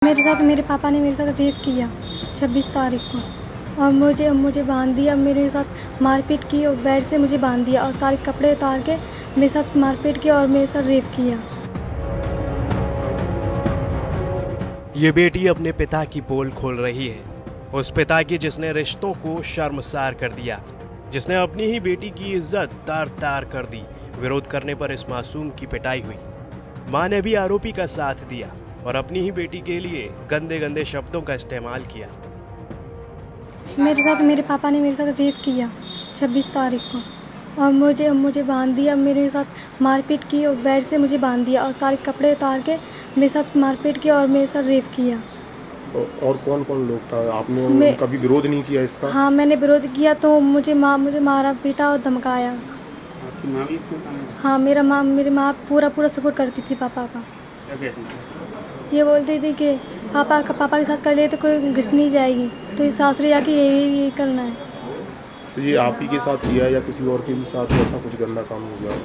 मेरे पापा ने मेरे साथ रेप किया 26 तारीख को, और मुझे बांध दिया, मेरे साथ मारपीट की और बेड से मुझे बांध दिया और सारे कपड़े उतार के मेरे साथ मारपीट किया और मेरे साथ रेप किया। ये बेटी अपने पिता की पोल खोल रही है, उस पिता की जिसने रिश्तों को शर्मसार कर दिया, जिसने अपनी ही बेटी की इज्जत तार तार कर दी। विरोध करने पर इस मासूम की पिटाई हुई। मां ने भी आरोपी का साथ दिया और अपनी ही बेटी के लिए गंदे गंदे शब्दों का इस्तेमाल किया। मेरे पापा ने मेरे साथ रेप किया 26 तारीख को, और मुझे बांध दिया, मेरे साथ मारपीट की और बेड से मुझे बांध दिया और सारे कपड़े उतार के मेरे साथ मारपीट किया और मेरे साथ रेप किया। और कौन कौन लोग था? आपने कभी विरोध नहीं किया इसका? हाँ, मैंने विरोध किया तो मुझे मारा पीटा और धमकाया। आपकी माँ भी इसमें शामिल है? हाँ, मेरी माँ पूरा सपोर्ट करती थी पापा का। क्या कहती थी? ये बोलती थी कि पापा के साथ कर ले तो कोई घिस नहीं जाएगी, तो ये सासरे जाके यही करना है। तो ये आप ही के साथ किया या किसी और के भी साथ ऐसा कुछ गंदा काम हुआ?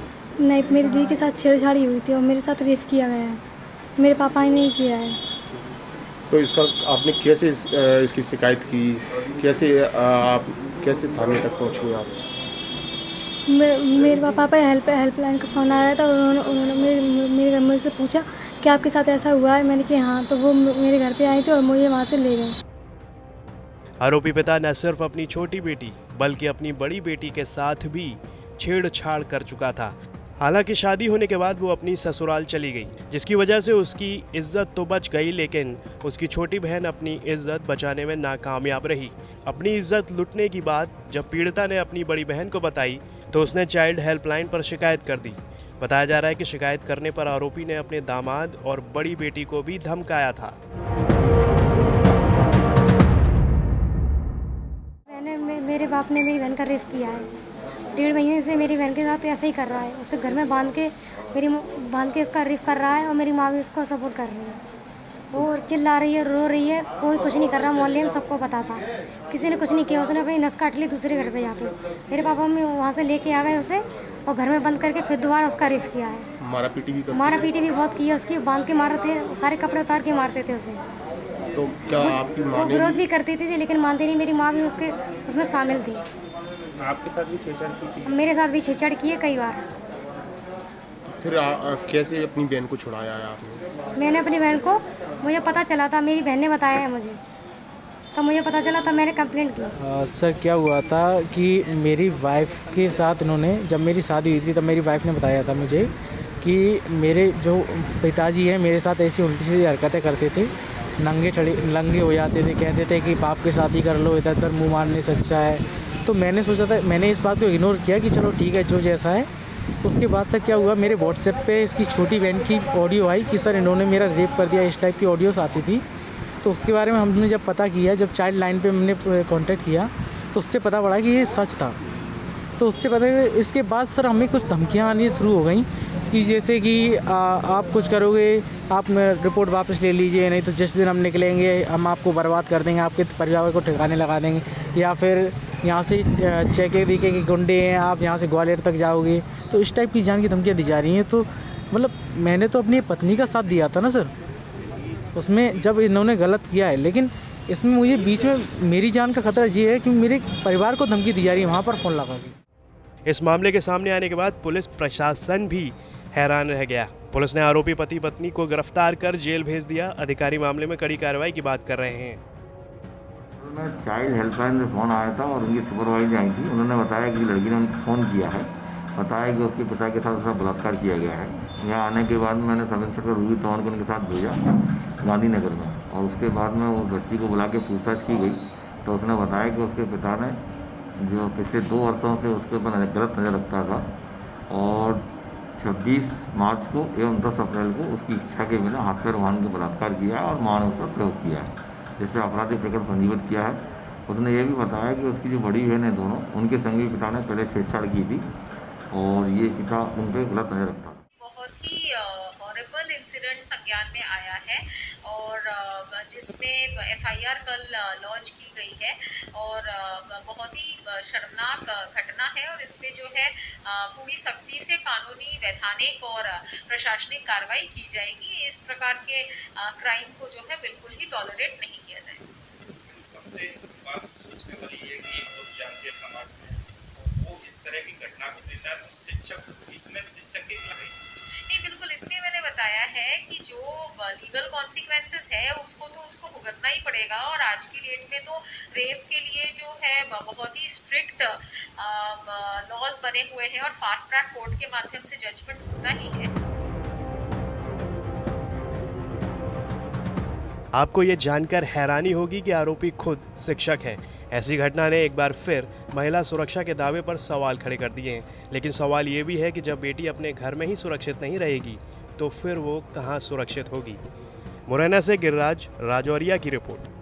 नहीं, मेरी दीदी के साथ छेड़छाड़ी हुई थी और मेरे साथ रेप किया गया है, मेरे पापा ने नहीं किया है। तो इसका आपने कैसे इसकी शिकायत की? आप कैसे थाने तक पहुँचे आप? मेरे पापा पे हेल्पलाइन का फ़ोन आया था, उन्होंने मेरे मुझसे से पूछा कि आपके साथ ऐसा हुआ है। मैंने कहा हाँ, तो वो मेरे घर पे आई थी और मुझे वहाँ से ले गए। आरोपी पिता न सिर्फ अपनी छोटी बेटी बल्कि अपनी बड़ी बेटी के साथ भी छेड़छाड़ कर चुका था। हालांकि शादी होने के बाद वो अपनी ससुराल चली गई, जिसकी वजह से उसकी इज्जत तो बच गई, लेकिन उसकी छोटी बहन अपनी इज्जत बचाने में नाकामयाब रही। अपनी इज्जत लुटने की बात जब पीड़िता ने अपनी बड़ी बहन को बताई तो उसने चाइल्ड हेल्पलाइन पर शिकायत कर दी। बताया जा रहा है कि शिकायत करने पर आरोपी ने अपने दामाद और बड़ी बेटी को भी धमकाया था। मेरे बाप ने मेरी बहन का रेप किया है। 1.5 महीने से मेरी बहन के साथ ऐसा ही कर रहा है, उसे घर में बांध के उसका रेप कर रहा है और मेरी माँ भी उसको सपोर्ट कर रही है। वो चिल्ला रही है, रो रही है, कोई कुछ नहीं कर रहा। मोहल्ले में सबको पता था, किसी ने कुछ नहीं किया। उसने अपनी नस काट ली दूसरे घर पे जाके। मेरे पापा मम्मी वहाँ से लेके आ गए उसे और घर में बंद करके फिर दोबारा उसका रेप किया है। मारा पीटी भी बहुत की है उसकी, बांध के मारते थे, सारे कपड़े उतार के मारते थे उसे। तो क्या आपकी माँ ने विरोध भी करती थी लेकिन मानती नहीं। मेरी माँ भी उसमें शामिल थी। आपके साथ भी छेड़छाड़ की थी? मेरे साथ भी छेड़छाड़ की है कई बार। फिर कैसे अपनी बहन को छुड़ाया है आपने? मैंने अपनी बहन को, मुझे पता चला था, मेरी बहन ने बताया है मुझे, तब मुझे पता चला तब मैंने कंप्लेंट की। सर क्या हुआ था कि मेरी वाइफ के साथ इन्होंने, जब मेरी शादी हुई थी तब मेरी वाइफ ने बताया था मुझे कि मेरे जो पिताजी हैं मेरे साथ ऐसी उल्टी सीधी हरकतें करते थे, नंगे हो जाते थे, कहते थे कि बाप के साथ ही कर लो, इधर उधर मुँह मारने से अच्छा है। तो मैंने सोचा था, मैंने इस बात को इग्नोर किया कि चलो ठीक है जो जैसा है। उसके बाद सर क्या हुआ, मेरे व्हाट्सएप पे इसकी छोटी बहन की ऑडियो आई कि सर इन्होंने मेरा रेप कर दिया, इस टाइप की ऑडियोस आती थी। तो उसके बारे में हमने जब पता किया, जब चाइल्ड लाइन पे हमने कांटेक्ट किया तो उससे पता पड़ा कि ये सच था। तो उससे पता, इसके बाद सर हमें कुछ धमकियाँ आनी शुरू हो गई कि जैसे कि आप कुछ करोगे, आप रिपोर्ट वापस ले लीजिए, नहीं तो जिस दिन हम निकलेंगे हम आपको बर्बाद कर देंगे, आपके परिवार को ठिकाने लगा देंगे, या फिर यहाँ से चेके दिखे कि गुंडे हैं, आप यहाँ से ग्वालियर तक जाओगे। तो इस टाइप की जान की धमकियाँ दी जा रही हैं। तो मतलब मैंने तो अपनी पत्नी का साथ दिया था ना सर उसमें, जब इन्होंने गलत किया है, लेकिन इसमें मुझे बीच में मेरी जान का खतरा ये है कि मेरे परिवार को धमकी दी जा रही है वहाँ पर फ़ोन लगा के। इस मामले के सामने आने के बाद पुलिस प्रशासन भी हैरान रह गया। पुलिस ने आरोपी पति पत्नी को गिरफ्तार कर जेल भेज दिया। अधिकारी मामले में कड़ी कार्रवाई की बात कर रहे हैं। चाइल्ड हेल्पलाइन में फ़ोन आया था और उनकी सुपरवाइजर आई थी। उन्होंने बताया कि लड़की ने उनको फ़ोन किया है, बताया कि उसके पिता के साथ उसका बलात्कार किया गया है। यहाँ आने के बाद मैंने सब इंस्पेक्टर रूही तौन को उनके साथ भेजा गांधीनगर में, और उसके बाद में वो बच्ची को बुला के पूछताछ की गई तो उसने बताया कि उसके पिता ने जो पिछले 2 वर्षों से उसके ऊपर गलत नज़र रखता था, और 26 मार्च को एवं 10 अप्रैल को उसकी इच्छा के बिना हाथ पैर बांध के बलात्कार किया है और माँ ने उस पर प्रयोग किया है, जिससे आपराधिक प्रकरण पंजीबद्ध किया है। उसने ये भी बताया कि उसकी जो बड़ी बहन है दोनों, उनके संगी पिता ने पहले छेड़छाड़ की थी और ये पिता उन पर गलत नजर रखता था। बहुत ही हॉरेबल इंसिडेंट संज्ञान में आया है और जिसमें FIR कल लॉन्च की गई है और बहुत ही शर्मनाक घटना है और इस पे जो है पूरी सख्ती से कानूनी, वैधानिक और प्रशासनिक कार्रवाई की जाएगी। इस प्रकार के क्राइम को जो है बिल्कुल ही टॉलरेट नहीं किया जाएगा। सबसे बात सोचने वाली ये कि लोग जानते हैं समाज में वो इस तरह की घटना को देता है तो शिक्षक इसमें शिक्षक की नहीं, बिल्कुल, इसलिए मैंने बताया है कि जो लीगल कॉन्सिक्वेंसेस है उसको भुगतना ही पड़ेगा और आज की डेट में तो रेप के लिए जो है बहुत ही स्ट्रिक्ट लॉज बने हुए हैं और फास्ट ट्रैक कोर्ट के माध्यम से जजमेंट होता ही है। आपको ये जानकर हैरानी होगी कि आरोपी खुद शिक्षक है। ऐसी घटना ने एक बार फिर महिला सुरक्षा के दावे पर सवाल खड़े कर दिए हैं। लेकिन सवाल ये भी है कि जब बेटी अपने घर में ही सुरक्षित नहीं रहेगी तो फिर वो कहाँ सुरक्षित होगी। मुरैना से गिरिराज राजौरिया की रिपोर्ट।